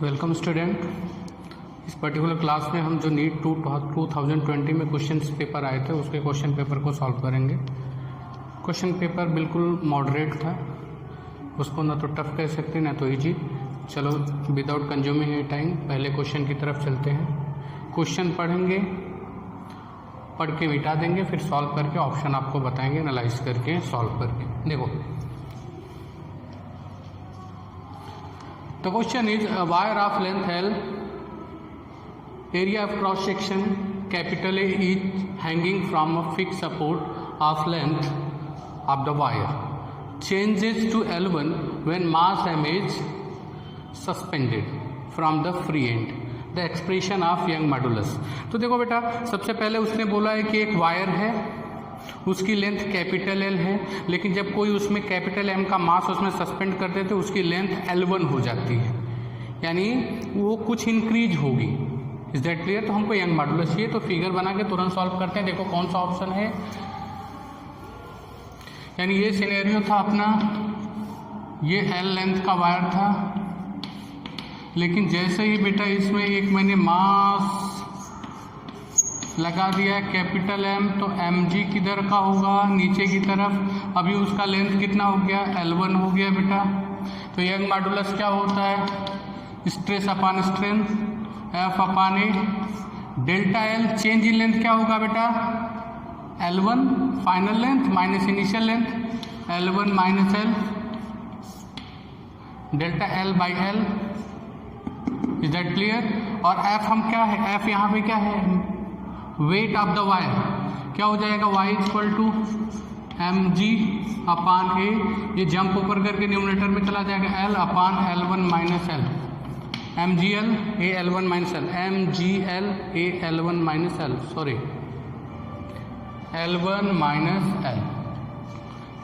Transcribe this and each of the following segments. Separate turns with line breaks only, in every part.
Welcome student. इस particular class में हम जो नीट 2020 में क्वेश्चन पेपर आए थे उसके क्वेश्चन पेपर को सॉल्व करेंगे। क्वेश्चन पेपर बिल्कुल मॉडरेट था, उसको ना तो टफ कह सकते ना तो इजी। चलो विदाउट कंज्यूमिंग ए टाइम पहले क्वेश्चन की तरफ चलते हैं। क्वेश्चन पढ़ेंगे, पढ़ के मिटा देंगे, फिर सॉल्व करके ऑप्शन आपको बताएंगे, एनालाइज करके सॉल्व करके। देखो the question is a wire of length L, area of cross section capital A is hanging from a fixed support of length of the wire, changes to L1 when mass M is suspended from the free end, the expression of Young modulus। तो देखो बेटा, सबसे पहले उसने बोला है कि एक वायर है, उसकी लेंथ कैपिटल एल है, लेकिन जब कोई उसमें कैपिटल एम का मास उसमें सस्पेंड करते तो उसकी लेंथ L1 हो जाती है, यानी वो कुछ इंक्रीज होगी। Is that clear? तो हमको यंग मॉडुलस चाहिए, तो फिगर बना के तुरंत सॉल्व करते हैं। देखो कौन सा ऑप्शन है, यानी ये सिनेरियो था अपना, ये एल लेंथ का वायर था, लेकिन जैसे ही बेटा इसमें एक मैंने मास लगा दिया है कैपिटल एम, तो एम जी किधर का होगा, नीचे की तरफ। अभी उसका लेंथ कितना हो गया, L1 हो गया बेटा। तो यंग मॉडुलस क्या होता है, stress upon strength F upon A, delta L change in length क्या होगा बेटा, L1 final length minus initial length, L1 minus L, delta L by L. Is that clear? और F हम क्या है, F यहाँ पे क्या है, वेट ऑफ द वायर, क्या हो जाएगा, y equal to M G upon A, ये जंप ऊपर करके न्यूमरेटर में चला जाएगा, L upon L1 minus L, M G L A L1 minus L, M G L A L1 minus L, sorry L1 minus L.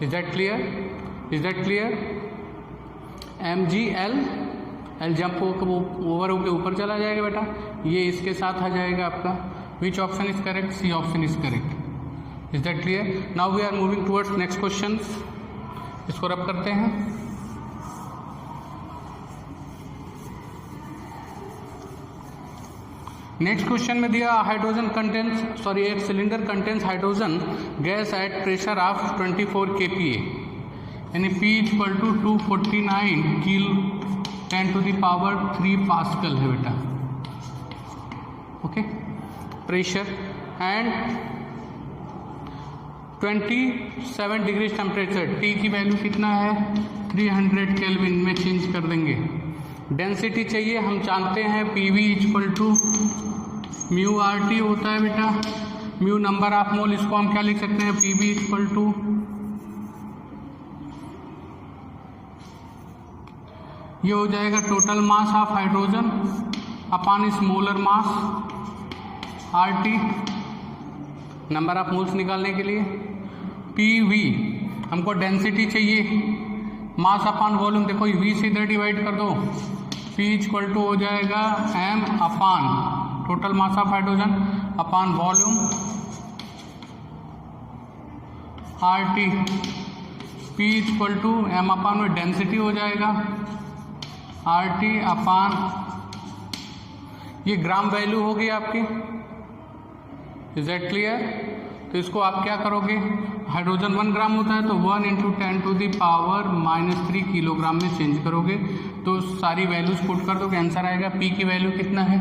Is that clear? Is that clear? M G L jump over होकर ऊपर चला जाएगा बेटा, ये इसके साथ आ जाएगा आपका। Which option is correct? C option is correct. Is that clear? Now we are moving towards next questions. इसको रब करते हैं। नेक्स्ट क्वेश्चन में दिया हाइड्रोजन कंटेंट्स, सॉरी एक cylinder contents hydrogen gas at pressure of 24 kPa, यानी P equal to 249 किल 10⁻³ pascal है बेटा। Okay, pressure and 27 degree temperature, T की वैल्यू कितना है, 300 केल्विन में चेंज कर देंगे। डेंसिटी चाहिए, हम जानते हैं PV equal to mu RT होता है बेटा, म्यू नंबर ऑफ मोल, इसको हम क्या लिख सकते हैं, PV इक्वल टू ये हो जाएगा total mass of hydrogen upon इस molar mass RT, number of moles निकालने के लिए। PV हमको डेंसिटी चाहिए, मास अपॉन वॉल्यूम, देखो V से इधर डिवाइड कर दो, P इक्वल टू हो जाएगा M upon total mass of hydrogen upon volume RT, P equal to M upon density हो जाएगा RT अपॉन, ये ग्राम वैल्यू होगी आपकी। Is that clear? तो इसको आप क्या करोगे, हाइड्रोजन 1 ग्राम होता है तो 1 × 10⁻³ किलोग्राम में चेंज करोगे, तो सारी वैल्यूज पुट कर दोगे, आंसर आएगा। P की वैल्यू कितना है,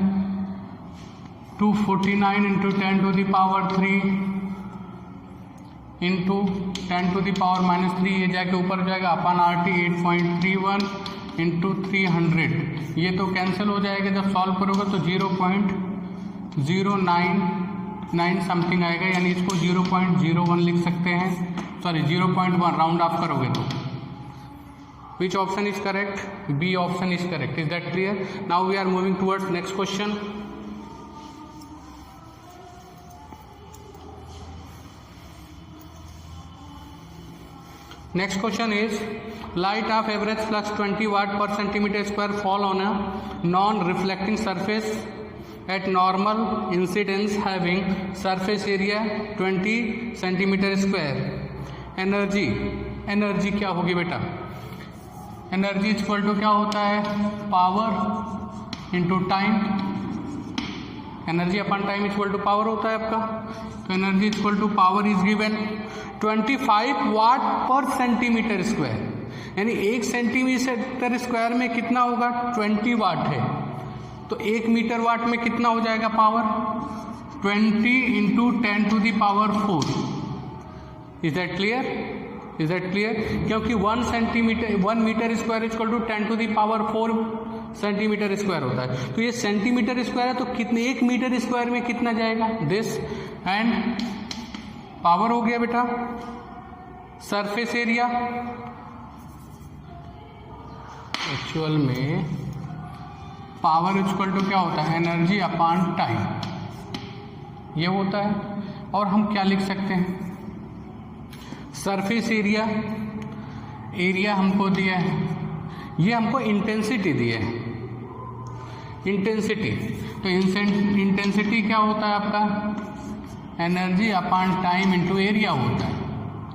249 × 10⁻³ इंटू 10⁻⁻3, ये जाके ऊपर जाएगा अपॉन RT 8.31 इंटू 300, ये तो कैंसिल हो जाएगा जब सॉल्व करोगे, तो 0.099 समथिंग आएगा, यानी इसको 0.01 लिख सकते हैं, सॉरी 0.1 राउंड ऑफ करोगे तो। Which option is correct, B option is correct. Is that clear? Now we are moving towards next question. Next question is, light of average flux 20 watt per centimeter square fall on a non-reflecting surface at normal incidence having surface area 20 centimeter square. Energy क्या होगी बेटा, energy equal to क्या होता है, power into time, energy upon time equal to power होता है आपका। तो energy equal to power is given 25 watt per centimeter square, यानी 1 सेंटीमीटर स्क्वायर में कितना होगा, 20 वाट है। तो 1 मीटर वाट में कितना हो जाएगा power, 20 into 10 to the power 4। Is that clear, is that clear? क्योंकि 1 meter square equal to 10 to the power 4 centimeter square होता है। तो ये सेंटीमीटर स्क्वायर है, तो कितने 1 मीटर स्क्वायर में कितना जाएगा, दिस, एंड पावर हो गया बेटा सरफेस एरिया। एक्चुअल में पावर इक्वल टू क्या होता है, एनर्जी अपॉन टाइम, ये होता है। और हम क्या लिख सकते हैं, सरफेस एरिया, एरिया हमको दिया है, ये हमको इंटेंसिटी दिया है, इंटेंसिटी। तो इंटेंसिटी क्या होता है आपका, energy upon time into area होता है।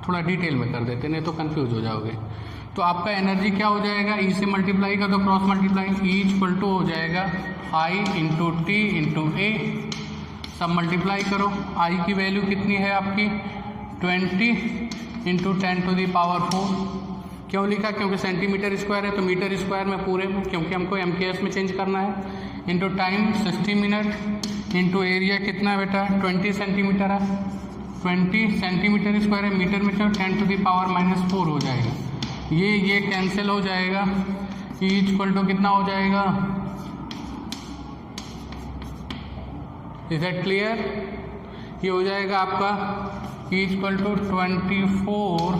थोड़ा डिटेल में कर देते, नहीं तो कंफ्यूज हो जाओगे। तो आपका एनर्जी क्या हो जाएगा, ई से मल्टीप्लाई का तो cross multiply, E equal to हो जाएगा I into T into A, सब मल्टीप्लाई करो। आई की वैल्यू कितनी है आपकी 20 इंटू 10 टू दी पावर 4। क्यों लिखा, क्योंकि सेंटीमीटर स्क्वायर है तो मीटर स्क्वायर में पूरे में, क्योंकि हमको एमकेएस में चेंज करना है। Into time 60 minute into area कितना है बेटा 20 सेंटीमीटर है, 20 सेंटीमीटर स्क्वायर है, मीटर में 10 टू दी पावर -4 हो जाएगा। ये कैंसिल हो जाएगा, ई इक्वल टू कितना हो जाएगा, इज दैट क्लियर? ये हो जाएगा आपका E equal to 24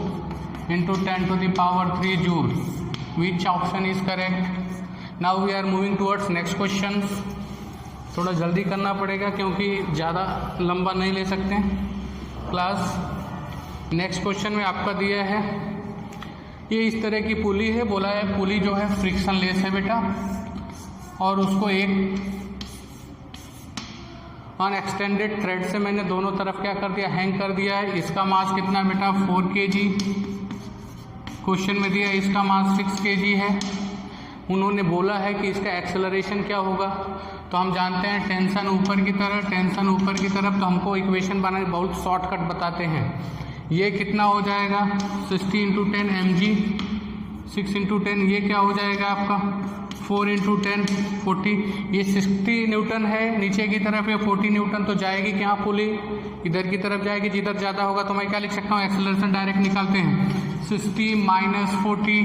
into 10 to the power 3 joule. Which option is correct? Now we are moving towards next question. थोड़ा जल्दी करना पड़ेगा क्योंकि ज़्यादा लंबा नहीं ले सकते क्लास। नेक्स्ट क्वेश्चन में आपका दिया है, ये इस तरह की पुली है, बोला है पुली जो है फ्रिक्शन लेस है बेटा, और उसको एक अनएक्सटेंडेड थ्रेड से मैंने दोनों तरफ क्या कर दिया, हैंग कर दिया है। इसका मास कितना बेटा 4 kg, क्वेश्चन में दिया इसका मास 6 kg है। उन्होंने बोला है कि इसका एक्सेलरेशन क्या होगा, तो हम जानते हैं टेंशन ऊपर की तरफ, टेंशन ऊपर की तरफ, तो हमको इक्वेशन बनाने बहुत शॉर्टकट बताते हैं। ये कितना हो जाएगा 60 इंटू 10 mg, 6 इंटू 10 ये क्या हो जाएगा आपका 4 इंटू 10 40। ये 60 न्यूटन है नीचे की तरफ, ये 40 न्यूटन, तो जाएगी क्या पुली इधर की तरफ जाएगी, जिधर ज़्यादा होगा। तो मैं क्या लिख सकता हूँ, एक्सेलरेशन डायरेक्ट निकालते हैं 60 माइनस 40,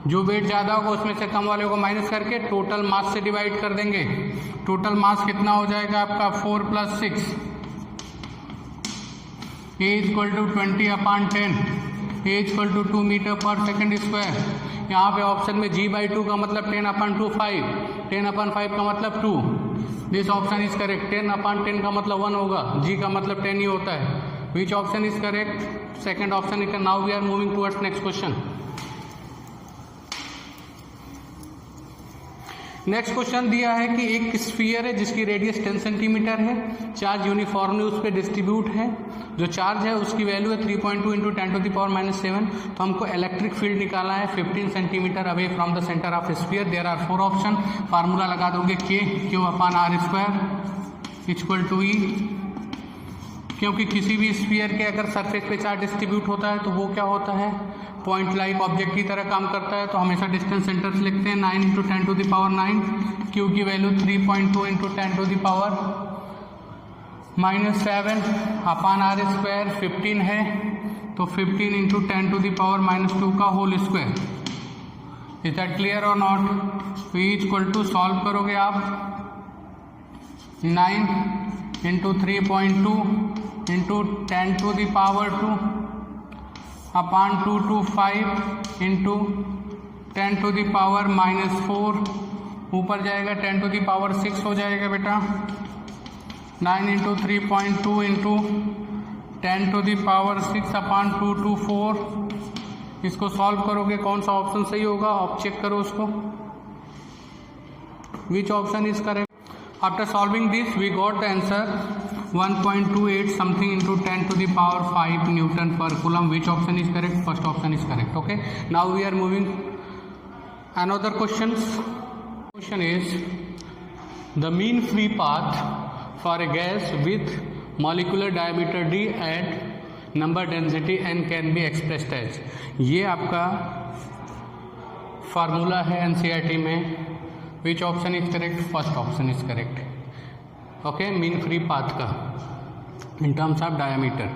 जो वेट ज़्यादा होगा उसमें से कम वाले को माइनस करके टोटल मास से डिवाइड कर देंगे। टोटल मास कितना हो जाएगा आपका 4 + 6, A equal to 20/10, A equal to 2 meter per second square. यहाँ पे ऑप्शन में G/2 का मतलब 10/25, 10/5 का मतलब 2। This option is correct. 10/10 का मतलब 1 होगा, G का मतलब 10 ही होता है। Which option is correct? Second option is. Now we are moving towards next question. Next question दिया है कि एक स्फीयर है जिसकी रेडियस 10 सेंटीमीटर है, चार्ज यूनिफॉर्मली उस पर डिस्ट्रीब्यूट है। जो चार्ज है उसकी वैल्यू है 3.2 इंटू 10 टू द पावर -7। तो हमको इलेक्ट्रिक फील्ड निकालना है 15 centimeter away from the centre of sphere. There are 4 option. Formula लगा दोगे Q/R² इक्वल टू E। क्योंकि किसी भी स्फीयर के अगर सरफेस पे चार्ज डिस्ट्रीब्यूट होता है तो वो क्या होता है, पॉइंट लाइक ऑब्जेक्ट की तरह काम करता है। तो हमेशा डिस्टेंस सेंटर से लिखते हैं 9 into 10 to the power 9। Q की value 3.2 into 10 to the power -7/R², 15 है तो 15 इंटू 10 टू द पावर -2 का whole square. Is that clear और नॉट? तो E इक्वल टू सॉल्व करोगे आप 9 into 3.2 into 10 to the power 2/225 into 10 to the power -4, ऊपर जाएगा 10 टू द पावर 6 हो जाएगा बेटा। 9 into 3.2 into 10 to the power 6/224। इसको सॉल्व करोगे कौन सा ऑप्शन सही होगा, आप चेक करो उसको। Which option is correct? After solving this we got the answer 1.28 something into 10 to the power 5 Newton per coulomb. Which option is correct? First option is correct. Okay, now we are moving another questions. Question is the mean free path for a gas with molecular diameter d and number density n can be expressed as. ये आपका formula है NCERT में. Which option is correct? First option is correct. Okay, mean free path का in terms of diameter.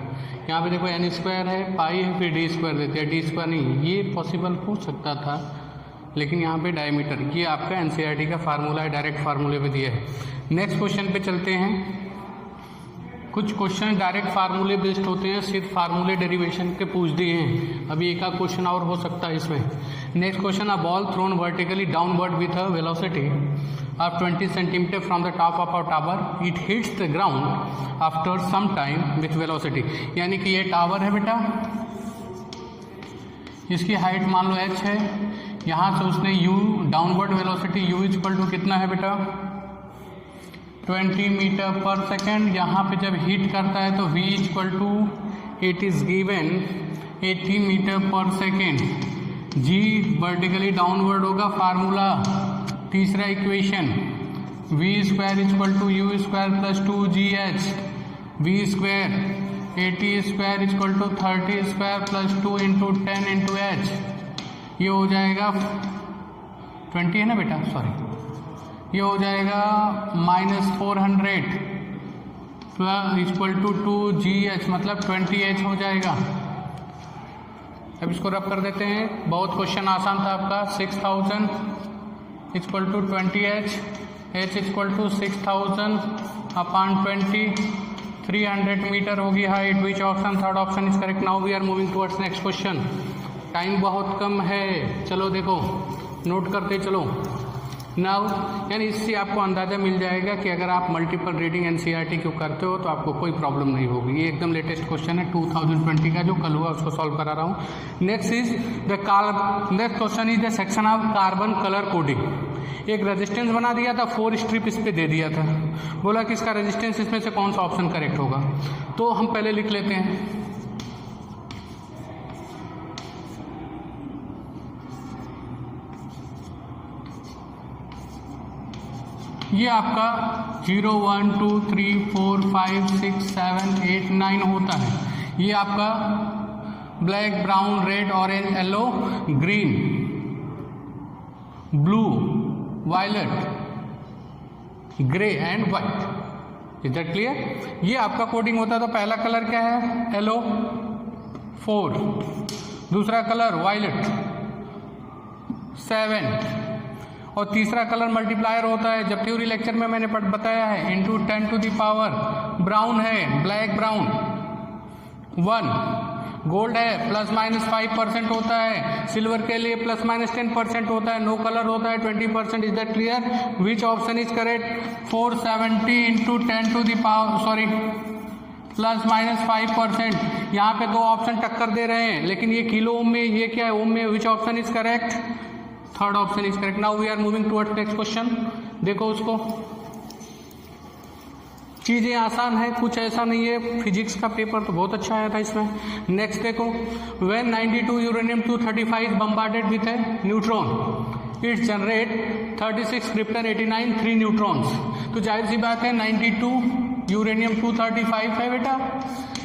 यहाँ पे देखो N square है, पाई है, फिर डी स्क्वायर देते हैं. डी स्क्वायर नहीं, ये पॉसिबल हो सकता था, लेकिन यहाँ पे डायमीटर. ये आपका एनसीईआरटी का फार्मूला है, डायरेक्ट फार्मूले पे दिया है. नेक्स्ट क्वेश्चन पे चलते हैं. कुछ क्वेश्चन डायरेक्ट फार्मूले बेस्ड होते हैं, सिर्फ फार्मूले डेरिवेशन के पूछ दिए हैं. अभी एक का क्वेश्चन और हो सकता है इसमें. Next question, a ball thrown vertically downward with a velocity of 20 centimeter from the top of a tower, it hits the ground after some time with velocity. यानी कि ये टावर है बेटा, इसकी हाइट मान लो h है. यहाँ से उसने u downward velocity u is equal to कितना है बेटा? 20 मीटर पर सेकेंड. यहाँ पे जब हिट करता है तो v is equal to, it is given 80 meter per second. g vertically downward होगा, फार्मूला तीसरा equation, V square equal to U square plus 2gh. V square 80 square equal to 30 square plus 2 into 10 into H. ये हो जाएगा 20 है ना बेटा, sorry, ये हो जाएगा -400 प्लस इक्वल टू 2gh, मतलब 20h हो जाएगा. अब इसको रब कर देते हैं. बहुत क्वेश्चन आसान था आपका. 6000 equal to 20h, h equal to 6000 upon 20, 300 metre होगी height. Which option? Third option is correct. Now we are moving towards next question. Time बहुत कम है, चलो देखो, नोट करते चलो. नाउ यानी इससे आपको अंदाज़ा मिल जाएगा कि अगर आप मल्टीपल रीडिंग एनसीईआरटी क्यों करते हो तो आपको कोई प्रॉब्लम नहीं होगी. ये एकदम लेटेस्ट क्वेश्चन है 2020 का, जो कल हुआ उसको सॉल्व करा रहा हूँ. Next question is the section of carbon colour coding. एक रेजिस्टेंस बना दिया था, 4 स्ट्रिप इस पे दे दिया था. बोला कि इसका रेजिस्टेंस इसमें से कौन सा ऑप्शन करेक्ट होगा. तो हम पहले लिख लेते हैं. ये आपका 0 1 2 3 4 5 6 7 8 9 होता है. ये आपका black, brown, red, orange, yellow, green, blue, violet, grey and white. Is that clear? ये आपका कोडिंग होता है. तो पहला कलर क्या है? येलो 4, दूसरा कलर वायलेट 7, और तीसरा कलर मल्टीप्लायर होता है. जब थ्योरी लेक्चर में मैंने बताया है, into 10 to the power. Brown है, ब्लैक ब्राउन 1, गोल्ड है ±5% होता है, सिल्वर के लिए ±10% होता है, नो कलर होता है 20%. Is that clear? Which option is correct? 470 into 10 to the power, sorry, ±5%. यहाँ पे दो ऑप्शन टक्कर दे रहे हैं, लेकिन ये किलो ओम में, ये क्या है ओम में. Which option is correct? Third option is correct. Now we are moving towards next question. देखो उसको, चीजें आसान है, कुछ ऐसा नहीं है. फिजिक्स का पेपर तो बहुत अच्छा आया था इसमें. नेक्स्ट देखो, when 92 uranium 235 bombarded with A neutron, it's generate 36 krypton 89 3 neutrons. तो जाहिर सी बात है 92 यूरेनियम 235 है बेटा.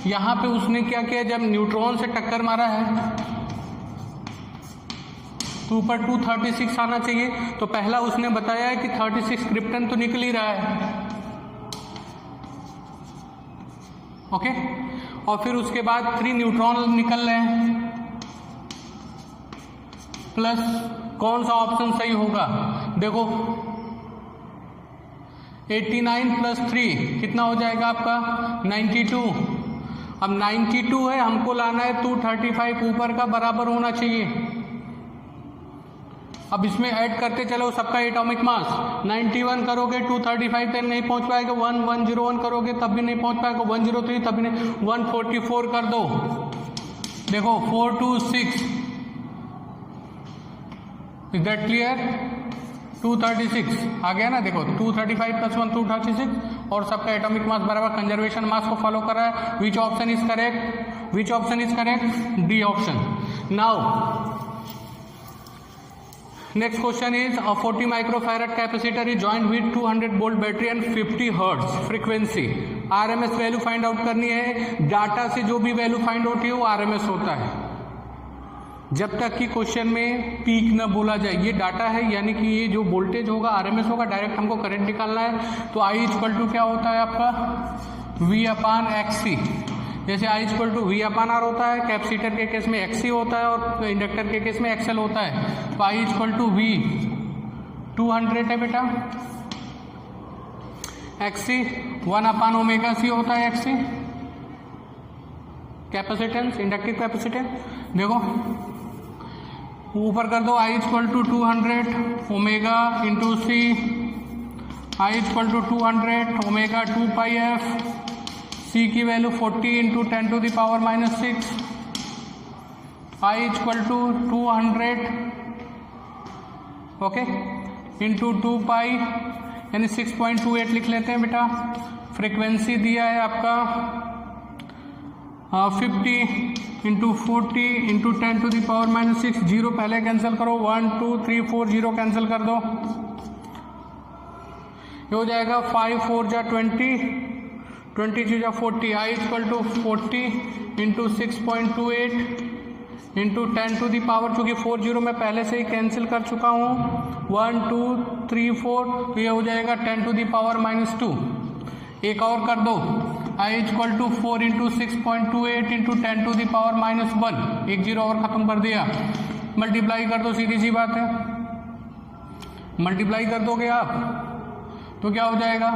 यहाँ पे उसने क्या किया, जब न्यूट्रॉन से टक्कर मारा है तो ऊपर 236 आना चाहिए. तो पहला उसने बताया है कि 36 क्रिप्टन तो निकल ही रहा है. ओके, और फिर उसके बाद 3 न्यूट्रॉन निकल रहे हैं. प्लस कौन सा ऑप्शन सही होगा? देखो 89 प्लस 3 कितना हो जाएगा आपका? 92. अब 92 है, हमको लाना है 235 ऊपर का बराबर होना चाहिए. अब इसमें ऐड करते चलो सबका एटॉमिक मास. 91 करोगे 235 तक नहीं पहुंच पाएगा. 1101 करोगे तब भी नहीं पहुंच पाएगा. 103 तब भी नहीं. 144 कर दो. देखो 426. Is that clear? 236 आ गया ना. देखो 235 प्लस 1 236, और सबका एटॉमिक मास बराबर कंजर्वेशन मास को फॉलो कर रहा है. Which option is correct? Which option is correct? D option. Now Next question is a 40 microfarad capacitor is joined with 200 volt battery and 50 hertz frequency. RMS value find out करनी है. Data से जो भी value find out है वो RMS होता है, जब तक कि क्वेश्चन में पीक न बोला जाए. ये डाटा है, यानी कि ये जो वोल्टेज होगा RMS होगा. डायरेक्ट हमको करंट निकालना है, तो I इक्वल टू क्या होता है आपका V अपान XC. जैसे I equal to V upon R होता है, कैपेसिटर के केस में XC होता है और इंडक्टर के केस में XL होता है. तो I इक्वल टू V 200 है बेटा, XC 1 अपान ओमेगा C होता है. XC capacitance, inductive capacitance. देखो ऊपर कर दो, I equal to 200 omega into C, I equal to 200 omega 2 pi F, C की value 40 into 10 to the power minus 6, I equal to 200 okay into 2 pi यानी 6.28 लिख लेते हैं बेटा. फ्रीक्वेंसी दिया है आपका 50 into 40 into 10 to the power minus 6. Zero पहले कैंसिल करो, 1 2 3 4 जीरो कैंसिल कर दो. ये हो जाएगा 5 4 जा 20, 20 2 जा 40. I equal to 40 into 6.28 into 10 to the power, चूंकि 4 जीरो मैं पहले से ही कैंसिल कर चुका हूँ, 1 2 3 4, तो ये हो जाएगा 10 टू दी पावर माइनस 2. एक और कर दो, I equal to 4 into 6.28 into 10 to the power minus 1. एक जीरो और खत्म कर दिया. मल्टीप्लाई कर दो, सीधी सी बात है, मल्टीप्लाई कर दोगे आप तो क्या हो जाएगा,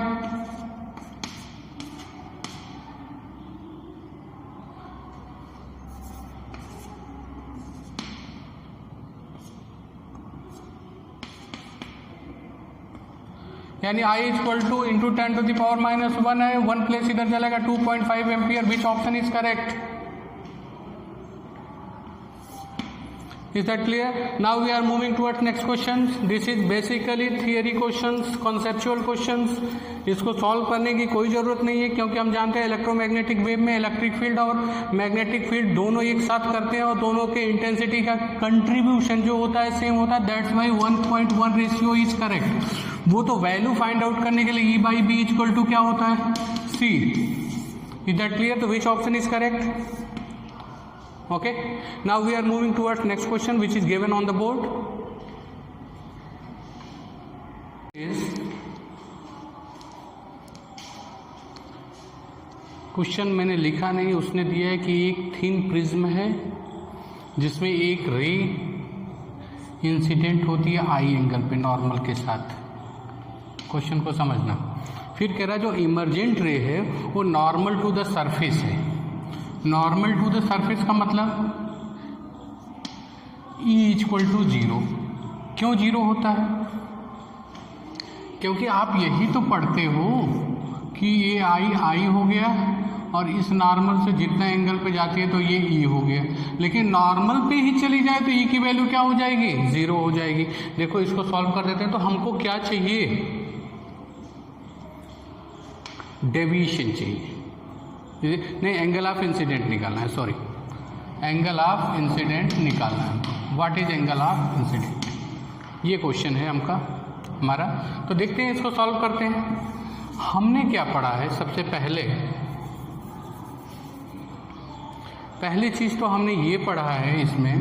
यानी I equal to into 10 to the power minus 1 है. 1 प्लेस इधर चलेगा, 2.5 ampere. Which option is correct? Is that clear? Now we are moving towards next questions. This is basically theory questions, conceptual questions. इसको solve करने की कोई ज़रूरत नहीं है, क्योंकि हम जानते हैं इलेक्ट्रोमैग्नेटिक वेव में इलेक्ट्रिक फील्ड और मैग्नेटिक फील्ड दोनों एक साथ करते हैं और दोनों के इंटेंसिटी का कंट्रीब्यूशन जो होता है सेम होता है. That's why 1.1 ratio is correct. वो तो वैल्यू फाइंड आउट करने के लिए E/B इक्वल टू क्या होता है, C. Is that clear? तो which option is correct? Okay, now we are moving towards next question which is given on the board. Question मैंने लिखा नहीं, उसने दिया है कि एक थिन प्रिज्म है जिसमें एक रे इंसिडेंट होती है आई एंगल पे नॉर्मल के साथ. क्वेश्चन को समझना. फिर कह रहा है जो इमर्जेंट रे है वो नॉर्मल टू द सरफेस है. नॉर्मल टू द सरफेस का मतलब E इक्वल टू 0. क्यों 0 होता है? क्योंकि आप यही तो पढ़ते हो कि ये आई हो गया और इस नॉर्मल से जितना एंगल पे जाती है तो ये E हो गया. लेकिन नॉर्मल पे ही चली जाए तो E की वैल्यू क्या हो जाएगी, 0 हो जाएगी. देखो इसको सॉल्व कर देते हैं. तो हमको क्या चाहिए, डेविएशन चाहिए, नहीं एंगल ऑफ इंसिडेंट निकालना है. सॉरी, एंगल ऑफ इंसिडेंट निकालना है. What is angle of incident, ये क्वेश्चन है हमारा. तो देखते हैं, इसको सॉल्व करते हैं. हमने क्या पढ़ा है सबसे पहली चीज़ तो हमने ये पढ़ा है इसमें,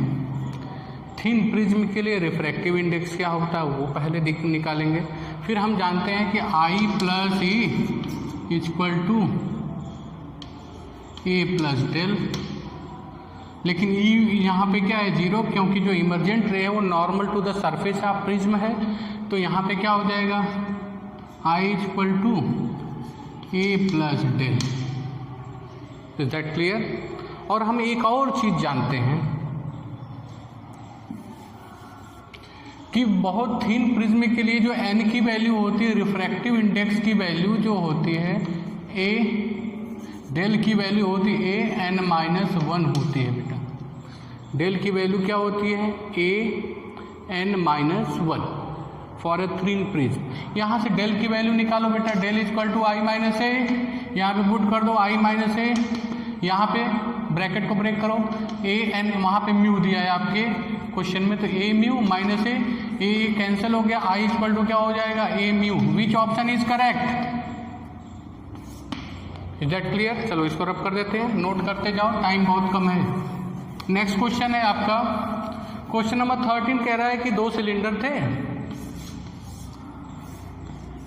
थिन प्रिज्म के लिए रिफ्रैक्टिव इंडेक्स क्या होता है वो पहले निकालेंगे. फिर हम जानते हैं कि I plus E equal to A plus del. लेकिन E यहाँ पे क्या है, 0, क्योंकि जो इमर्जेंट रे है वो normal to the surface of prism है. तो यहाँ पे क्या हो जाएगा, I equal to A plus del. Is that clear? और हम एक और चीज़ जानते हैं कि बहुत थिन प्रिज्म के लिए जो n की वैल्यू होती है, रिफ्रैक्टिव इंडेक्स की वैल्यू जो होती है A, डेल की वैल्यू होती है A(n-1) होती है बेटा. डेल की वैल्यू क्या होती है, A(n-1) for a thin prism. यहाँ से डेल की वैल्यू निकालो बेटा. Del equal to I minus A, यहाँ पे पुट कर दो I माइनस ए, यहाँ पे ब्रैकेट को ब्रेक करो. A n वहाँ पे म्यू दिया है आपके क्वेश्चन में, तो A mu minus A, A cancel हो गया, आई इक्वल टू क्या हो जाएगा, A mu. Which option is correct? Is that clear? चलो इसको रब कर देते हैं, नोट करते जाओ, टाइम बहुत कम है। नेक्स्ट क्वेश्चन है आपका क्वेश्चन नंबर 13, कह रहा है कि 2 सिलेंडर थे,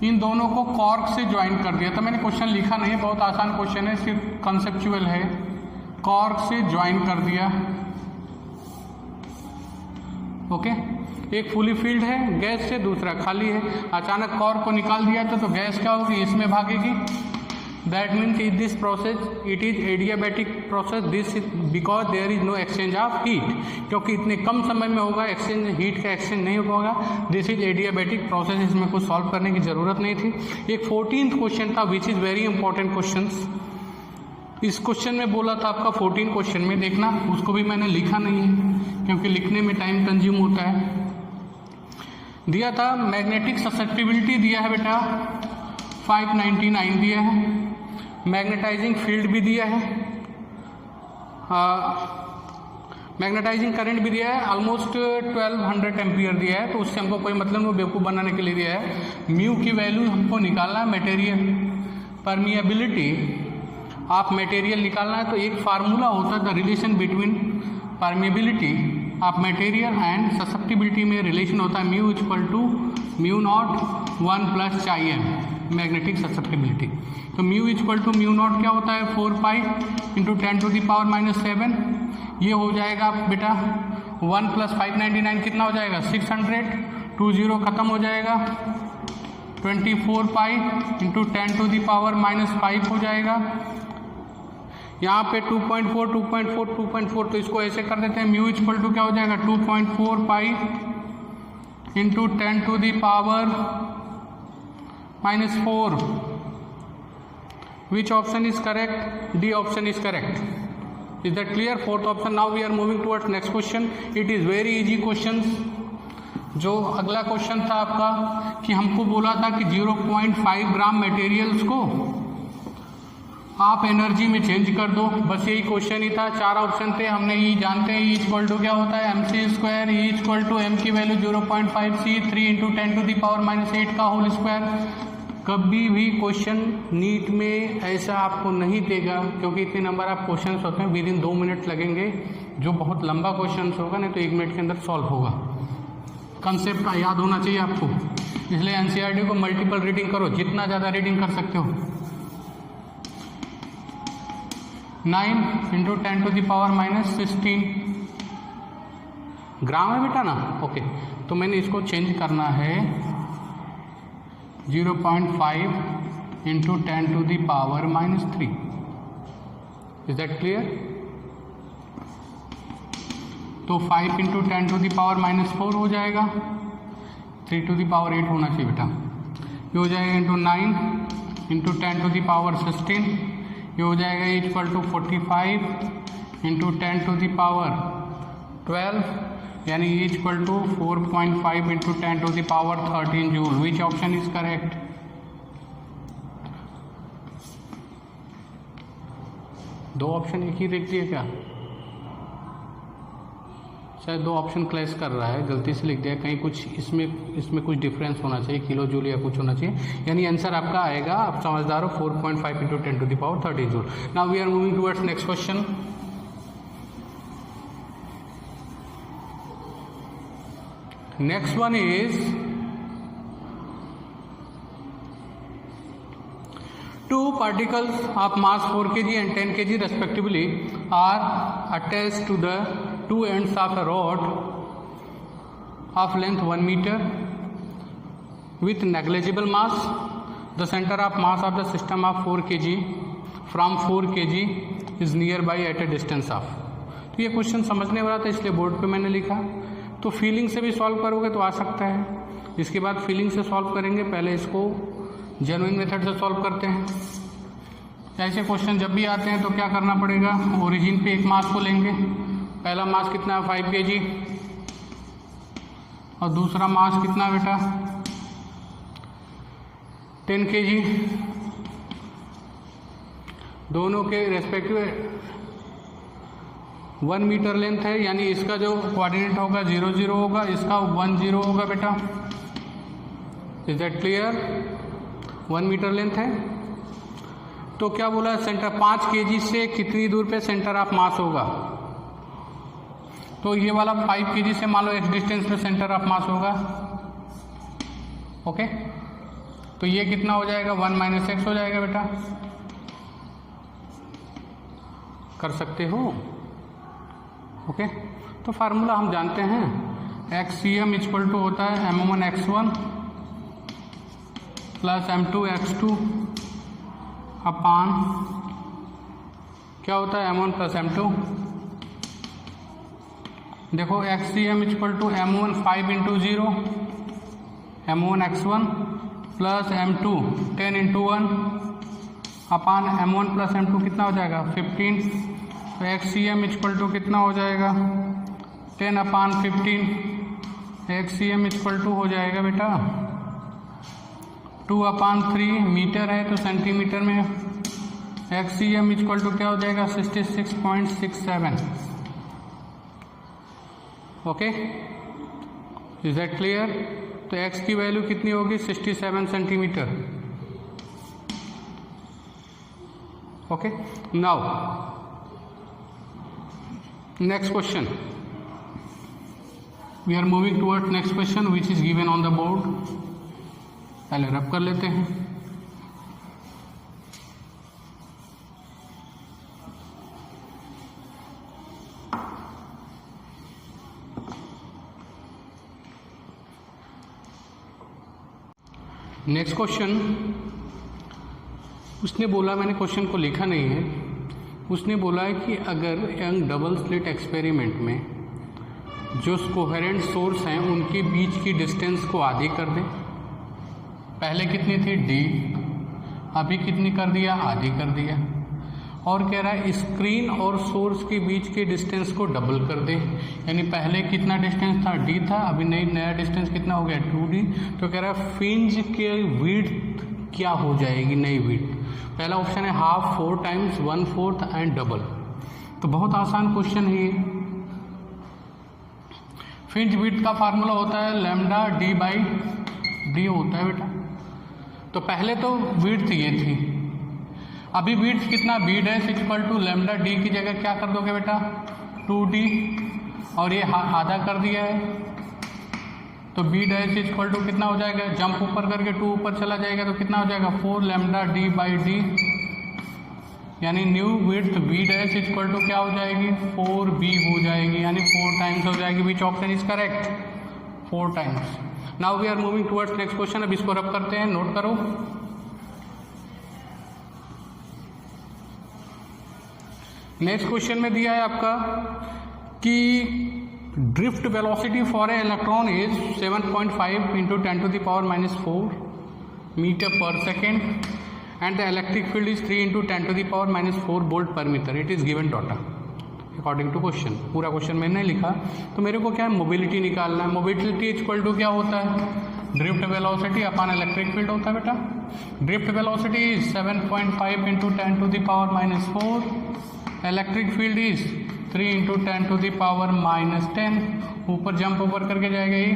इन दोनों को कॉर्क से ज्वाइन कर दिया। तो मैंने क्वेश्चन लिखा नहीं, बहुत आसान क्वेश्चन है, सिर्फ कंसेप्चुअल है। कॉर्क से ज्वाइन कर दिया, ओके। एक फुली फिल्ड है गैस से, दूसरा खाली है। अचानक कॉर्क को निकाल दिया तो गैस क्या होगी, इसमें भागेगी। That means in this process it is adiabatic process, this because there is no exchange of heat, क्योंकि इतने कम समय में होगा एक्सचेंज, हीट का एक्सचेंज नहीं होगा। दिस इज एडियाबैटिक प्रोसेस, इसमें कुछ सॉल्व करने की जरूरत नहीं थी। एक 14th क्वेश्चन था which is very important question. इस क्वेश्चन में बोला था आपका 14 क्वेश्चन में, देखना उसको भी मैंने लिखा नहीं है क्योंकि लिखने में टाइम कंज्यूम होता है। दिया था मैग्नेटिक ससेप्टिबिलिटी दिया है बेटा 599 दिया है, मैग्नेटाइजिंग फील्ड भी दिया है, मैग्नेटाइजिंग करंट भी दिया है, ऑलमोस्ट 1200 एम्पियर दिया है। तो उससे हमको कोई मतलब नहीं, बेवकूफ़ बनाने के लिए दिया है। म्यू की वैल्यू हमको निकालना है, मटेरियल परमिएबिलिटी ऑफ मटेरियल निकालना है। तो एक फार्मूला होता है the relation between permeability of material and susceptibility में रिलेशन होता है mu equal to mu naught 1 plus chi M, magnetic susceptibility. तो mu equal to mu naught क्या होता है, 4 पाई इंटू 10⁻⁻⁷। ये हो जाएगा बेटा 1 प्लस 599 कितना हो जाएगा, 600। 2 0 खत्म हो जाएगा, 24 पाई इंटू 10⁻⁻5 हो जाएगा। यहाँ पे 2.4 2.4 2.4, तो इसको ऐसे कर देते हैं। म्यू इक्वल टू क्या हो जाएगा, 2.4 pi into 10⁻⁻4। Which option is correct? D option is correct. Is that clear? Fourth option. Now we are moving towards next question. It is very easy questions. जो अगला क्वेश्चन था आपका कि हमको बोला था कि 0.5 ग्राम मटेरियल्स को आप एनर्जी में चेंज कर दो, बस यही क्वेश्चन ही था। 4 ऑप्शन थे, हमने ई जानते हैं, ई इक्वल टू क्या होता है, mc², E equal to M की वैल्यू 0.5 c 3 इंटू 10⁻⁻8 का होल स्क्वायर। कभी भी क्वेश्चन नीट में ऐसा आपको नहीं देगा, क्योंकि इतने नंबर आप क्वेश्चन होते हैं, विदिन 2 मिनट लगेंगे। जो बहुत लंबा क्वेश्चन होगा नहीं तो 1 मिनट के अंदर सॉल्व होगा। कंसेप्ट का याद होना चाहिए आपको, इसलिए एनसीईआरटी को मल्टीपल रीडिंग करो, जितना ज़्यादा रीडिंग कर सकते हो। 9 इंटू 10⁻⁻16 ग्राम है बेटा ना, ओके। तो मैंने इसको चेंज करना है 0.5 इंटू 10⁻⁻3। Is that clear? तो 5 इंटू 10⁻⁻4 हो जाएगा, 3⁸ होना चाहिए बेटा। ये हो जाएगा इंटू 9 इंटू 10⁻16, ये हो जाएगा इक्वल टू 45 इंटू 10⁻12, यानी equal to 4.5 into 10⁻13 joule. Which option is correct? दो ऑप्शन एक ही देख दिए क्या? शायद 2 ऑप्शन क्लैश कर रहा है, गलती से लिख दिया कहीं, कुछ इसमें कुछ डिफरेंस होना चाहिए, किलो जूल या कुछ होना चाहिए, यानी आंसर आपका आएगा, आप समझदार हो, 4.5 into 10⁻13 joule. Now we are moving towards next question. Next one is 2 particles of mass 4 kg and 10 kg respectively are attached to the 2 ends of a rod of length 1 meter with negligible mass. The center of mass of the system of 4 kg from 4 kg is nearby at a distance of। तो ये question समझने वाला था, इसलिए board पे मैंने लिखा। तो फीलिंग से भी सॉल्व करोगे तो आ सकता है, इसके बाद फीलिंग से सॉल्व करेंगे, पहले इसको जेन्युइन मेथड से सॉल्व करते हैं। ऐसे क्वेश्चन जब भी आते हैं तो क्या करना पड़ेगा, ओरिजिन पे एक मास को लेंगे। पहला मास कितना है 5 kg, और दूसरा मास कितना बेटा 10 kg। दोनों के रेस्पेक्टिव 1 मीटर लेंथ है, यानी इसका जो कोऑर्डिनेट होगा 0 0 होगा, इसका 1 0 होगा बेटा। Is that clear? 1 meter length है। तो क्या बोला है, सेंटर 5 kg से कितनी दूर पे सेंटर ऑफ मास होगा? तो ये वाला 5 kg से मान लो x डिस्टेंस पे सेंटर ऑफ मास होगा। ओके, तो ये कितना हो जाएगा? 1 - x हो जाएगा बेटा। कर सकते हो? ओके, तो फार्मूला हम जानते हैं, XCM इक्वल टू होता है m1 x1 plus m2 x2 अपान क्या होता है m1 प्लस m2। देखो XCM equal to m1 5 × 0 m1 x1 plus m2 10 × 1 upon m1 plus m2 कितना हो जाएगा? 15। तो XCM इक्वल टू कितना हो जाएगा? 10/15। XCM इक्वल टू हो जाएगा बेटा 2/3 मीटर है तो सेंटीमीटर में XCM इक्वल टू क्या हो जाएगा? 66.67। Okay, is that clear? तो x की वैल्यू कितनी होगी? 67 centimeter. Okay, now next question, we are moving toward next question which is given on the board. पहले रब कर लेते हैं। नेक्स्ट क्वेश्चन, उसने बोला, मैंने क्वेश्चन को लिखा नहीं है, उसने बोला है कि अगर यंग डबल स्लिट एक्सपेरिमेंट में जो कोहेरेंट सोर्स हैं उनके बीच की डिस्टेंस को आधी कर दें। पहले कितनी थी? d, अभी कितनी कर दिया? आधी कर दिया। और कह रहा है स्क्रीन और सोर्स के बीच के डिस्टेंस को डबल कर दें, यानी पहले कितना डिस्टेंस था? d था, अभी नया डिस्टेंस कितना हो गया? 2d। तो कह रहा है फ्रिंज के विड्थ क्या हो जाएगी? नई विड्थ। पहला ऑप्शन है हाफ, 4 टाइम्स, 1/4 एंड डबल। तो बहुत आसान क्वेश्चन है ये। फ्रिंज विड्थ का फार्मूला होता है लैम्डा d/d होता है बेटा। तो पहले तो विड्थ ये थी, अभी विड्थ कितना? b dash equal to lambda d की जगह क्या कर दोगे बेटा? 2d, और ये आधा कर दिया है तो b डैश इक्वल टू कितना हो जाएगा? जंप ऊपर करके 2 ऊपर चला जाएगा तो कितना हो जाएगा? 4 लैम्डा d/d, यानी new width b dash equal to क्या हो जाएगी? 4b हो जाएगी, यानी 4 टाइम्स हो जाएगी। Which option is correct? 4 times. Now we are moving towards next question. अब इसको रब करते हैं, नोट करो। नेक्स्ट क्वेश्चन में दिया है आपका कि drift velocity for a electron is 7.5 × 10⁻⁻4 metre per second and the electric field is 3 × 10⁻⁴ volt per metre. It is given data according to question. पूरा क्वेश्चन मैंने नहीं लिखा, तो मेरे को क्या है? मोबिलिटी निकालना है। मोबिलिटी इक्वल टू क्या होता है? Drift velocity upon electric field होता है बेटा। Drift velocity is 7.5 × 10⁻⁴, electric field is 3 × 10⁻⁻10, ऊपर जंप ऊपर करके जाएगा ये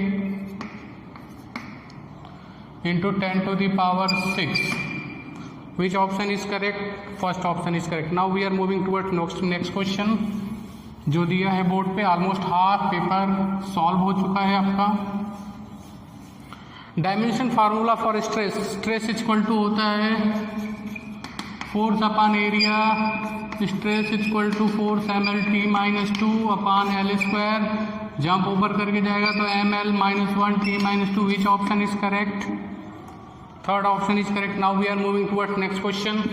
into 10⁻⁶। Which option is correct? First option is correct. Now we are moving towards next question जो दिया है बोर्ड पे। ऑलमोस्ट हाफ पेपर सॉल्व हो चुका है आपका। Dimension formula for stress, stress equal to होता है force upon area, stress equal to force ml/t-2 upon l², jump ऊपर करके जाएगा तो ml-1t-2। Which option is correct? Third option is correct. Now we are moving towards next question.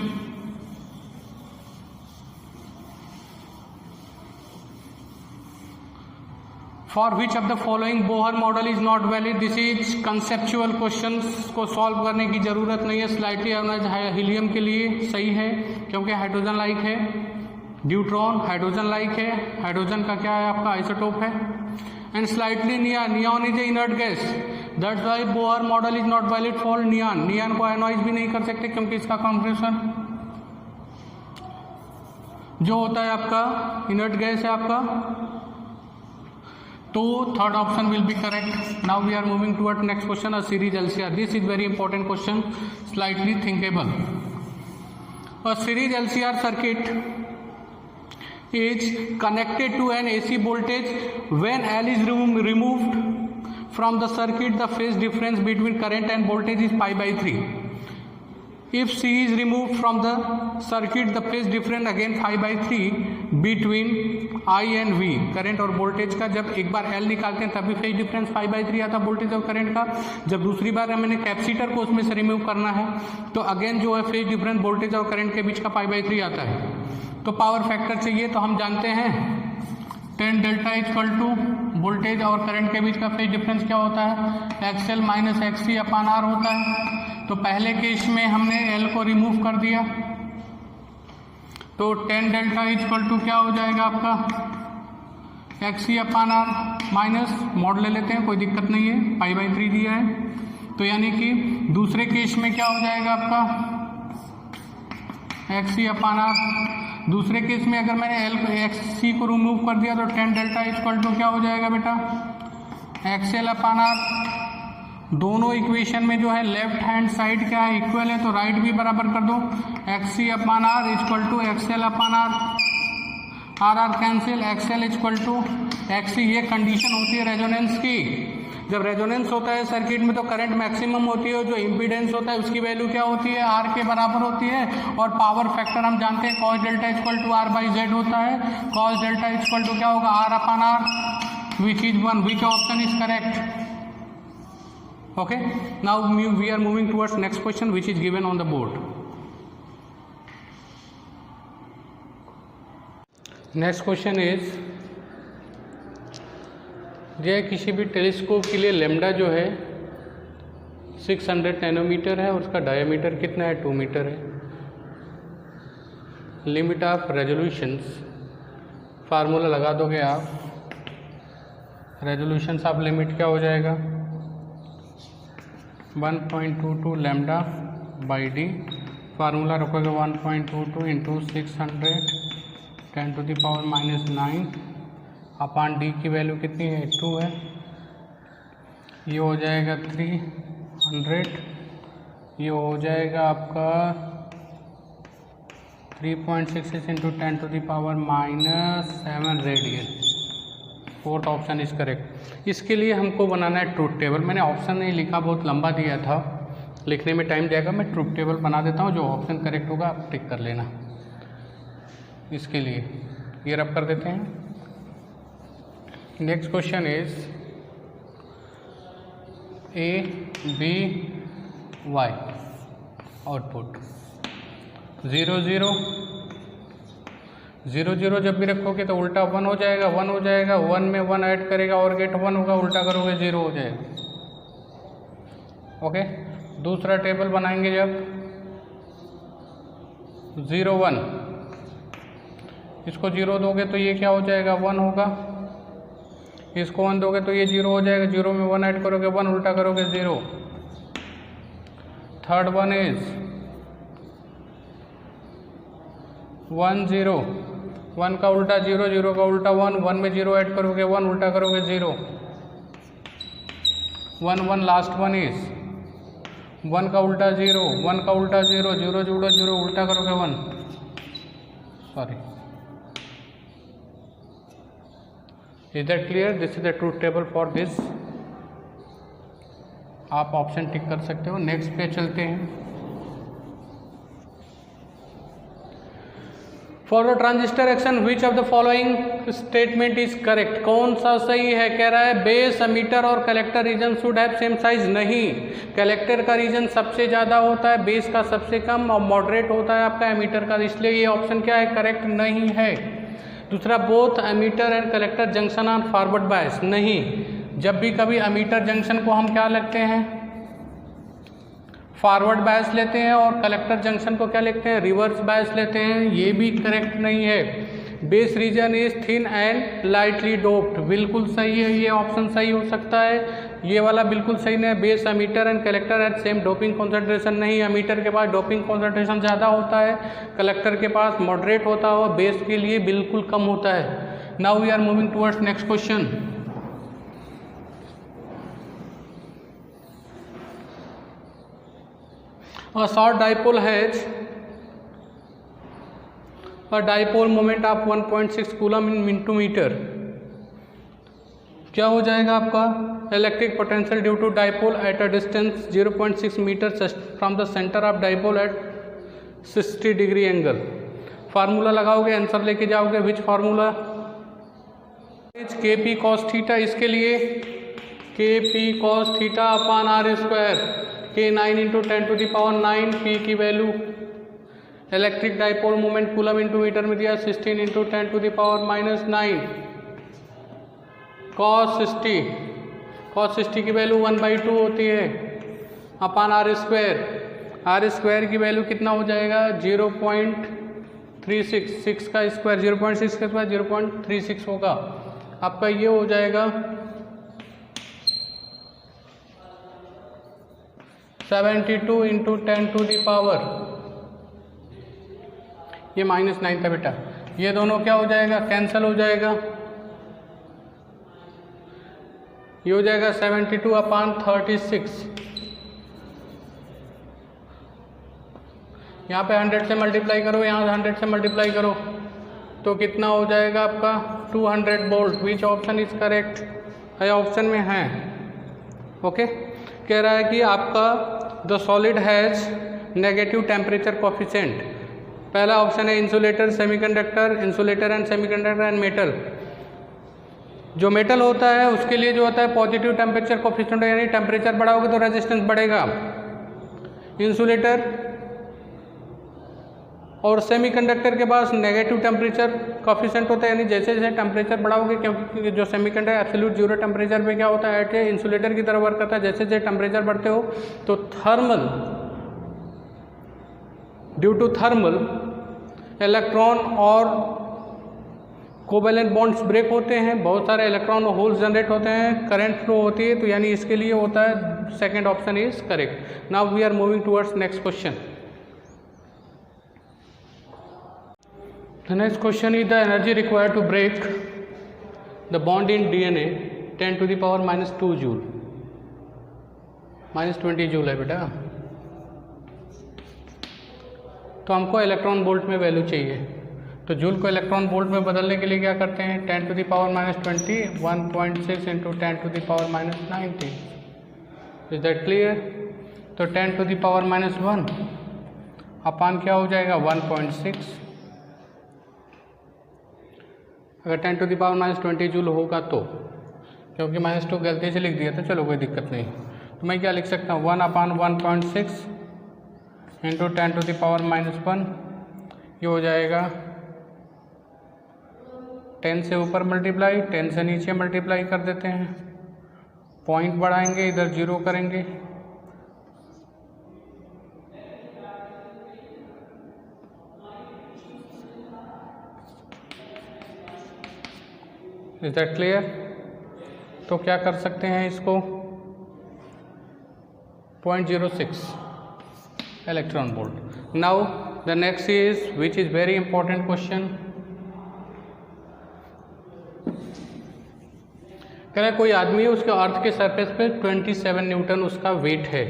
For which of the following Bohr model is not valid? This is conceptual question को solve करने की जरूरत नहीं है। Slightly अनोनाइज्ड helium के लिए सही है क्योंकि हाइड्रोजन लाइक है, ड्यूट्रॉन हाइड्रोजन लाइक है, हाइड्रोजन का क्या है आपका? आइसोटोप है। And slightly neon, neon is a inert gas, that's why Bohr model is not valid for neon. Neon को आयनाइज भी नहीं कर सकते क्योंकि इसका कॉन्फिगरेशन जो होता है आपका इनर्ट गैस है आपका, तो third option will be correct. Now we are moving toward next question, a series LCR. This is very important question, slightly thinkable. A series LCR circuit is connected to an AC voltage. When L is removed from the circuit, the phase difference between current and voltage is pi by 3. If C is removed from the circuit, the phase difference again pi by 3 between I and V. Current और voltage का जब एक बार L निकालते हैं तभी phase difference pi by 3 आता voltage और current का. जब दूसरी बार हमें कैपेसिटर को उसमें से रिमूव करना है तो अगेन जो है फेज डिफरेंस वोल्टेज और करंट के बीच का pi by 3 आता है. तो पावर फैक्टर चाहिए तो हम जानते हैं tan delta equal to voltage और करंट के बीच का फेज डिफरेंस क्या होता है, XL minus XC upon R होता है. तो पहले केस में हमने L को रिमूव कर दिया तो tan डेल्टा इक्वल टू क्या हो जाएगा आपका XC upon R minus mod ले लेते हैं, कोई दिक्कत नहीं है, pi by 3 दिया है. तो यानी कि दूसरे केस में क्या हो जाएगा आपका XC अपान R. दूसरे केस में अगर मैंने XC को रिमूव कर दिया तो tan डेल्टा इक्वल टू क्या हो जाएगा बेटा XL अपान R. दोनों इक्वेशन में जो है लेफ्ट हैंड साइड क्या है इक्वल है तो राइट भी बराबर कर दो. XC upon R equal to XL upon R cancel, XL equal to XC. ये कंडीशन होती है रेजोनेंस की. जब रेजोनेंस होता है सर्किट में तो करंट मैक्सिमम होती है, जो इम्पीडेंस होता है उसकी वैल्यू क्या होती है R के बराबर होती है. और पावर फैक्टर हम जानते हैं cos delta equal to R by Z होता है. cos डेल्टा इक्वल टू क्या होगा R upon R, which is 1. Which option is correct? Okay, now we are moving towards next question which is given on the board. Next question is, यह किसी भी telescope के लिए lambda जो है 600 nanometre है और उसका डायमीटर कितना है 2 मीटर है. लिमिट ऑफ रेजोल्यूशंस फार्मूला लगा दोगे आप. रेजोल्यूशंस ऑफ लिमिट क्या हो जाएगा 1.22 लैम्डा बाई डी. फार्मूला रखोगे 1.22 into 600 10 to the power minus 9 upon D की वैल्यू कितनी है 2 है. ये हो जाएगा 300. ये हो जाएगा आपका 3.66 into 10 to the power minus 7 radian. Fourth option is correct. इसके लिए हमको बनाना है ट्रूथ टेबल. मैंने ऑप्शन नहीं लिखा, बहुत लंबा दिया था, लिखने में टाइम जाएगा. मैं ट्रूथ टेबल बना देता हूँ, जो ऑप्शन करेक्ट होगा आप टिक कर लेना. इसके लिए ये रब कर देते हैं. Next question is ABY output 0 0 0 0 जब भी रखोगे तो उल्टा 1 हो जाएगा. 1 हो जाएगा, 1 में 1 ऐड करेगा और गेट 1 होगा, उल्टा करोगे 0 हो जाएगा. ओके, दूसरा टेबल बनाएंगे जब 0 1, इसको 0 दोगे तो ये क्या हो जाएगा 1 होगा. इसको 1 दोगे तो ये 0 हो जाएगा. 0 में 1 ऐड करोगे 1, उल्टा करोगे 0. थर्ड वन इज 1 0, 1 का उल्टा 0, 0 का उल्टा 1, 1 में 0 ऐड करोगे 1, उल्टा करोगे 0. 1 1 लास्ट वन इज 1 का उल्टा 0, 1 का उल्टा 0, 0 जोड़ो 0, उल्टा करोगे 1. Sorry, is that clear? This is the truth table for this. आप ऑप्शन टिक कर सकते हो. नेक्स्ट पे चलते हैं. For the transistor action which of the following statement is correct? कौन सा सही है? कह रहा है बेस, एमीटर और collector region should have same size. नहीं, कलेक्टर का रीजन सबसे ज़्यादा होता है, बेस का सबसे कम, और मॉडरेट होता है आपका एमीटर का. इसलिए ये ऑप्शन क्या है? करेक्ट नहीं है. दूसरा, both emitter and collector junction are forward bias. नहीं, जब भी कभी एमीटर जंक्शन को हम क्या लगते हैं? फॉरवर्ड बायस लेते हैं, और कलेक्टर जंक्शन को क्या लिखते हैं? रिवर्स बायस लेते हैं. ये भी करेक्ट नहीं है. Base reason is thin and lightly doped. बिल्कुल सही है, ये ऑप्शन सही हो सकता है. ये वाला बिल्कुल सही नहीं है। Base emitter and collector at same doping concentration, नहीं, अमीटर के पास डोपिंग कॉन्सेंट्रेशन ज़्यादा होता है, कलेक्टर के पास मॉडरेट होता है और बेस के लिए बिल्कुल कम होता है। Now we are moving towards next question. A short dipole has a dipole moment of 1.6 coulomb in मिनटू मीटर। क्या हो जाएगा आपका? Electric potential due to dipole at a distance 0.6 metre from the centre of dipole at 60 degree angle. Formula लगाओगे, answer लेके जाओगे। Which formula? K P cos theta, इसके लिए K P cos theta upon R square, K 9 into 10 to the power 9, P की value electric dipole moment coulomb into metre में दिया 16 into 10 to the power -9, cos 60 की value 1/2 होती है upon R square की value कितना हो जाएगा? 0.36, 6 का स्क्वायर 0.6 का स्क्वायर 0.36 होगा आपका। ये हो जाएगा 72 इंटू 10 टू दी पावर, ये -9 था बेटा। ये दोनों क्या हो जाएगा? कैंसिल हो जाएगा। ये हो जाएगा 72 अपान 36, यहाँ पे 100 से मल्टीप्लाई करो, यहाँ 100 से मल्टीप्लाई करो तो कितना हो जाएगा आपका? 200 volt. Which option is correct? है ऑप्शन में है। ओके, कह रहा है कि आपका the solid has negative temperature coefficient. पहला ऑप्शन है insulator, semiconductor, insulator and semiconductor and metal. जो मेटल होता है उसके लिए जो होता है पॉजिटिव टेम्परेचर कोफिशिएंट, यानी टेम्परेचर बढ़ाओगे तो रेजिस्टेंस बढ़ेगा। इंसुलेटर और सेमीकंडक्टर के पास नेगेटिव टेम्परेचर कोफिशिएंट होता है, यानी जैसे जैसे टेम्परेचर बढ़ाओगे, क्योंकि जो सेमीकंडक्टर एब्सोल्यूट जीरो टेम्परेचर पे क्या होता है, एट इंसुलेटर की तरह वर्क करता है। जैसे जैसे टेम्परेचर बढ़ते हो तो thermal, due to thermal electron और कोवेलेंट बॉन्ड्स ब्रेक होते हैं, बहुत सारे इलेक्ट्रॉन और होल्स जनरेट होते हैं, करंट फ्लो होती है, तो यानी इसके लिए होता है second option is correct. Now we are moving towards next question. The next question is the energy required to break the bond in DNA 10 to the power -2 joule, -20 joule है बेटा। तो हमको इलेक्ट्रॉन वोल्ट में value चाहिए, तो joule को electron volt में बदलने के लिए क्या करते हैं? 10 to the power -20, 1.6 into 10 to the power -19। Is that clear? तो 10 to the power -1 अपान क्या हो जाएगा? 1.6। अगर 10 to the power -20 जूल होगा तो, क्योंकि -2 गलती से लिख दिया था, चलो कोई दिक्कत नहीं। तो मैं क्या लिख सकता हूँ? 1 अपान 1.6 इंटू 10 to the power -1, ये हो जाएगा 10 से ऊपर मल्टीप्लाई, 10 से नीचे मल्टीप्लाई कर देते हैं, पॉइंट बढ़ाएंगे, इधर 0 करेंगे, इज दैट क्लियर? तो क्या कर सकते हैं इसको? 0.06 electron volt. Now the next is which is very important question. कह रहा है कोई आदमी है, उसके अर्थ के सरफेस पे 27 न्यूटन उसका वेट है।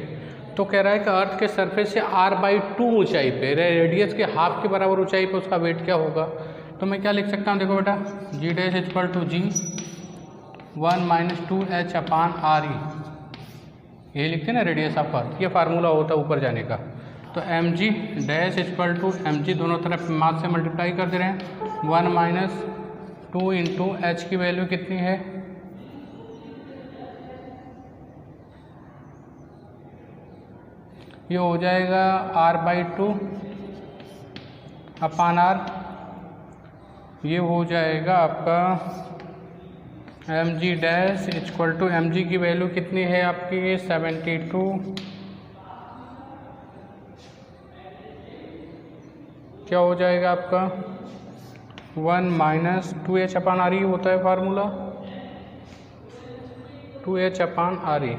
तो कह रहा है कि अर्थ के सरफेस से r/2 ऊंचाई पे, रेडियस के हाफ के बराबर ऊंचाई पे उसका वेट क्या होगा? तो मैं क्या लिख सकता हूँ? देखो बेटा, G dash equal to G 1 - 2h upon RE, ये लिखते हैं ना रेडियस ऑफ अर्थ, ये फार्मूला होता है ऊपर जाने का। तो mg dash equal to mg, दोनों तरफ मास से मल्टीप्लाई कर दे रहे हैं, 1 - 2 इंटू h की वैल्यू कितनी है? ये हो जाएगा r/2 अपान r, ये हो जाएगा आपका mg dash equal to mg की वैल्यू कितनी है आपकी? 72, क्या हो जाएगा आपका? 1 - 2h अपान r, ही होता है फार्मूला। 2H/RE।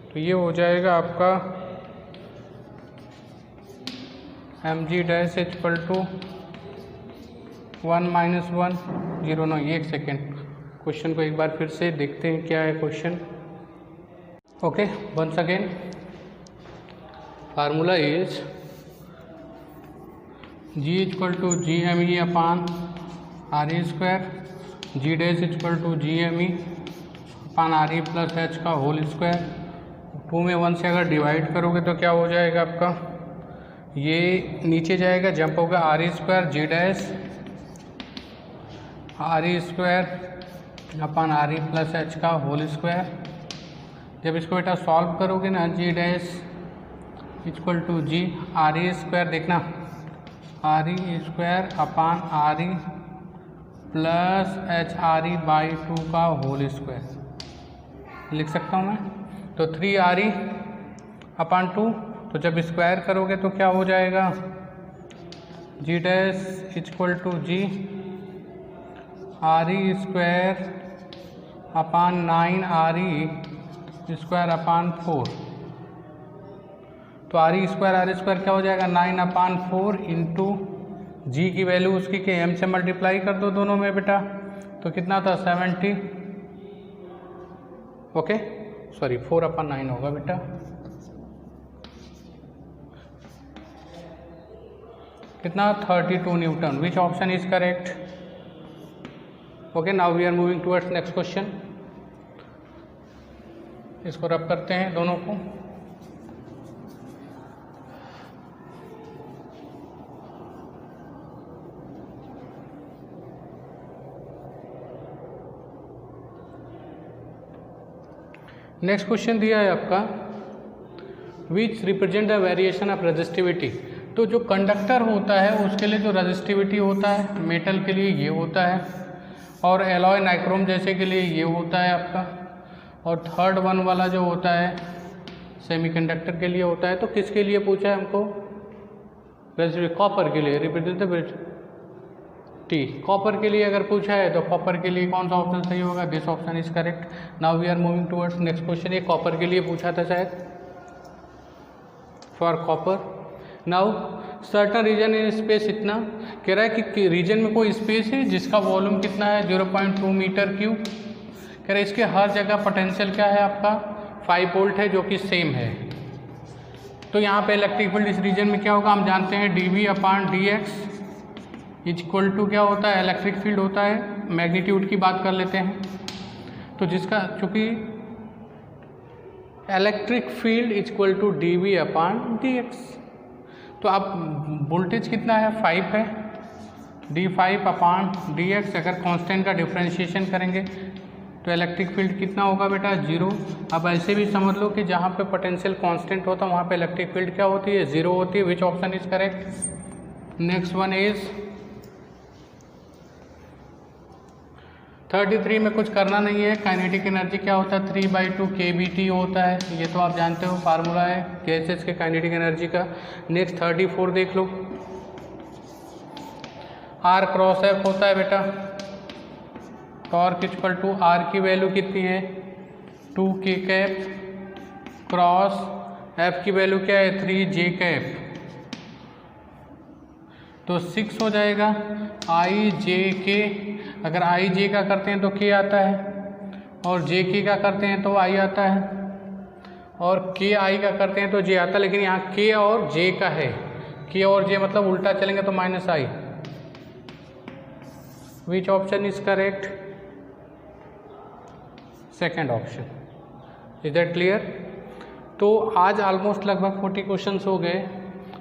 तो ये हो जाएगा आपका mg डैश इक्वल टू 1 - 1 0 9। एक सेकेंड, क्वेश्चन को एक बार फिर से देखते हैं क्या है question. Okay, once again formula is g equal to GME/RE², g dash equal to GME/RE plus h का होल स्क्वायर। 2 में 1 से अगर डिवाइड करोगे तो क्या हो जाएगा आपका, ये नीचे जाएगा, जंप होगा RE² g dash RE² plus h का होल स्क्वायर। जब इसको बेटा सॉल्व करोगे ना, g dash equal to g RE² देखना RE² प्लस HRE/2 का होल स्क्वायर लिख सकता हूँ मैं। तो 3RE/2, तो जब स्क्वायर करोगे तो क्या हो जाएगा, g dash equal to g RE²/9RE²/4। तो RE² क्या हो जाएगा, 9/4 इंटू जी की वैल्यू उसकी के m से मल्टीप्लाई कर दो दोनों में बेटा, तो कितना था 70। ओके सॉरी 4/9 होगा बेटा। कितना 32 newton. Which option is correct. Okay, now we are moving towards next question. इसको रब करते हैं दोनों को। नेक्स्ट क्वेश्चन दिया है आपका, which represent the variation of resistivity. तो जो कंडक्टर होता है उसके लिए जो रेजिस्टिविटी होता है, मेटल के लिए ये होता है, और एलॉय नाइक्रोम जैसे के लिए ये होता है आपका, और थर्ड वन वाला जो होता है सेमीकंडक्टर के लिए होता है। तो किसके लिए पूछा है हमको, कॉपर के लिए, रिप्रेजेंट टी। कॉपर के लिए अगर पूछा है तो कॉपर के लिए कौन सा ऑप्शन सही होगा, this option is correct. Now we are moving towards next question. ये कॉपर के लिए पूछा था शायद, for copper. Now certain region in space, इतना कह रहा है कि रीजन में कोई स्पेस है जिसका वॉल्यूम कितना है 0.2 मीटर क्यूब। कह रहा है इसके हर जगह पोटेंशियल क्या है आपका 5 वोल्ट है, जो कि सेम है। तो यहाँ पे इलेक्ट्रिक फील्ड इस रीजन में क्या होगा, हम जानते हैं dV/dx इक्वल टू क्या होता है, इलेक्ट्रिक फील्ड होता है। मैग्नीट्यूड की बात कर लेते हैं, तो जिसका चूँकि electric field equal to dV/dx, तो अब वोल्टेज कितना है 5 है, d5/dx। अगर कांस्टेंट का डिफरेंशिएशन करेंगे तो इलेक्ट्रिक फील्ड कितना होगा बेटा 0। अब ऐसे भी समझ लो कि जहाँ पे पोटेंशियल कांस्टेंट होता है वहाँ पे इलेक्ट्रिक फील्ड क्या होती है 0 होती है। Which option is correct. Next one is 33 में कुछ करना नहीं है। काइनेटिक एनर्जी क्या होता है 3/2 kBT होता है, ये तो आप जानते हो, फार्मूला है गैसेस के काइनेटिक एनर्जी का। नेक्स्ट 34 देख लो, R क्रॉस F होता है बेटा। टॉर्क इक्वल टू R की वैल्यू कितनी है 2K कैप क्रॉस F की वैल्यू क्या है 3J कैप, तो 6 हो जाएगा IJK। अगर IJ का करते हैं तो K आता है, और JK का करते हैं तो I आता है, और KI का करते हैं तो J आता है। लेकिन यहाँ K और J का है, K और J मतलब उल्टा चलेंगे तो -I। Which option is correct, second option. Is that clear. तो आज ऑलमोस्ट लगभग 40 क्वेश्चंस हो गए।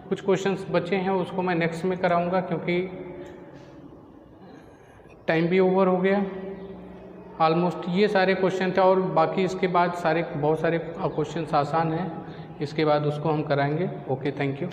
कुछ क्वेश्चंस बचे हैं उसको मैं नेक्स्ट में कराऊंगा, क्योंकि टाइम भी ओवर हो गया। ऑलमोस्ट ये सारे क्वेश्चन थे, और बाकी इसके बाद बहुत सारे क्वेश्चंस आसान हैं, इसके बाद उसको हम कराएंगे। Okay, thank you.